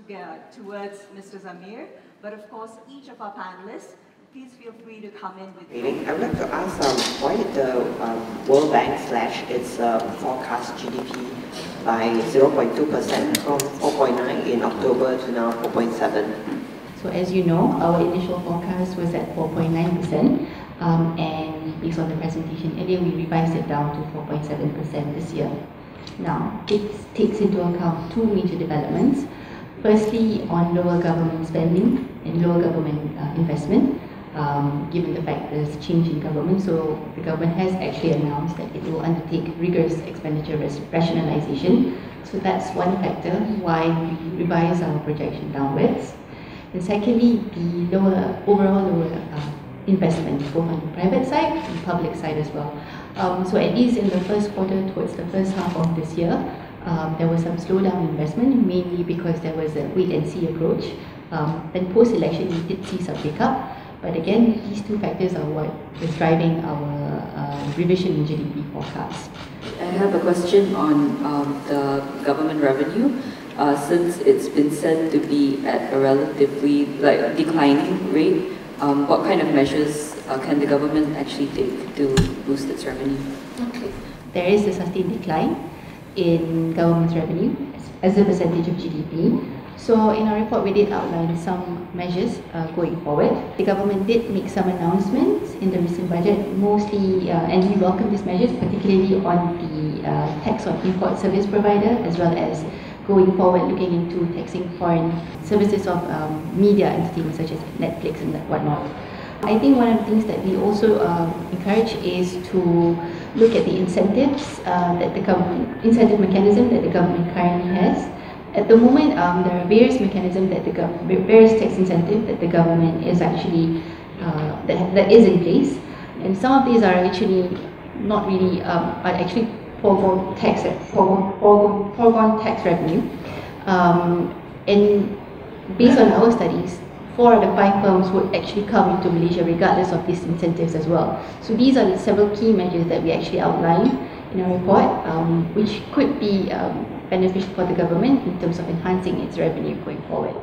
towards Mr. Zamir, but of course each of our panelists, please feel free to come in with I would like to ask why did the World Bank slash its forecast GDP by 0.2% from 4.9 in October to now 4.7? So as you know, our initial forecast was at 4.9%, and based on the presentation earlier, we revised it down to 4.7% this year. Now, it takes into account two major developments. Firstly, on lower government spending and lower government investment, given the fact there's a change in government. So the government has actually announced that it will undertake rigorous expenditure rationalization. So that's one factor why we revise our projection downwards. And secondly, the overall lower investment, both on the private side and public side as well. So at least in the first quarter, towards the first half of this year, there was some slowdown in investment, mainly because there was a wait-and-see approach. Then post-election, we did see some pickup. But again, these two factors are what is driving our revision in GDP forecast. I have a question on the government revenue. Since it's been said to be at a relatively declining rate, what kind of measures can the government actually take to boost its revenue? Okay. There is a sustained decline in government's revenue as a percentage of GDP. So in our report, we did outline some measures going forward. The government did make some announcements in the recent budget, mostly, and we welcome these measures, particularly on the tax on import service provider, as well as going forward looking into taxing foreign services of media entertainment such as Netflix and whatnot. I think one of the things that we also encourage is to look at the incentives that the government, incentive mechanism that the government currently has. At the moment, there are various mechanisms that various tax incentives that the government is actually that is in place, and some of these are actually not really are actually foregone tax revenue. And based on our studies, 4 out of 5 firms would actually come into Malaysia regardless of these incentives as well. So these are the several key measures that we actually outline in our report, which could be beneficial for the government in terms of enhancing its revenue going forward.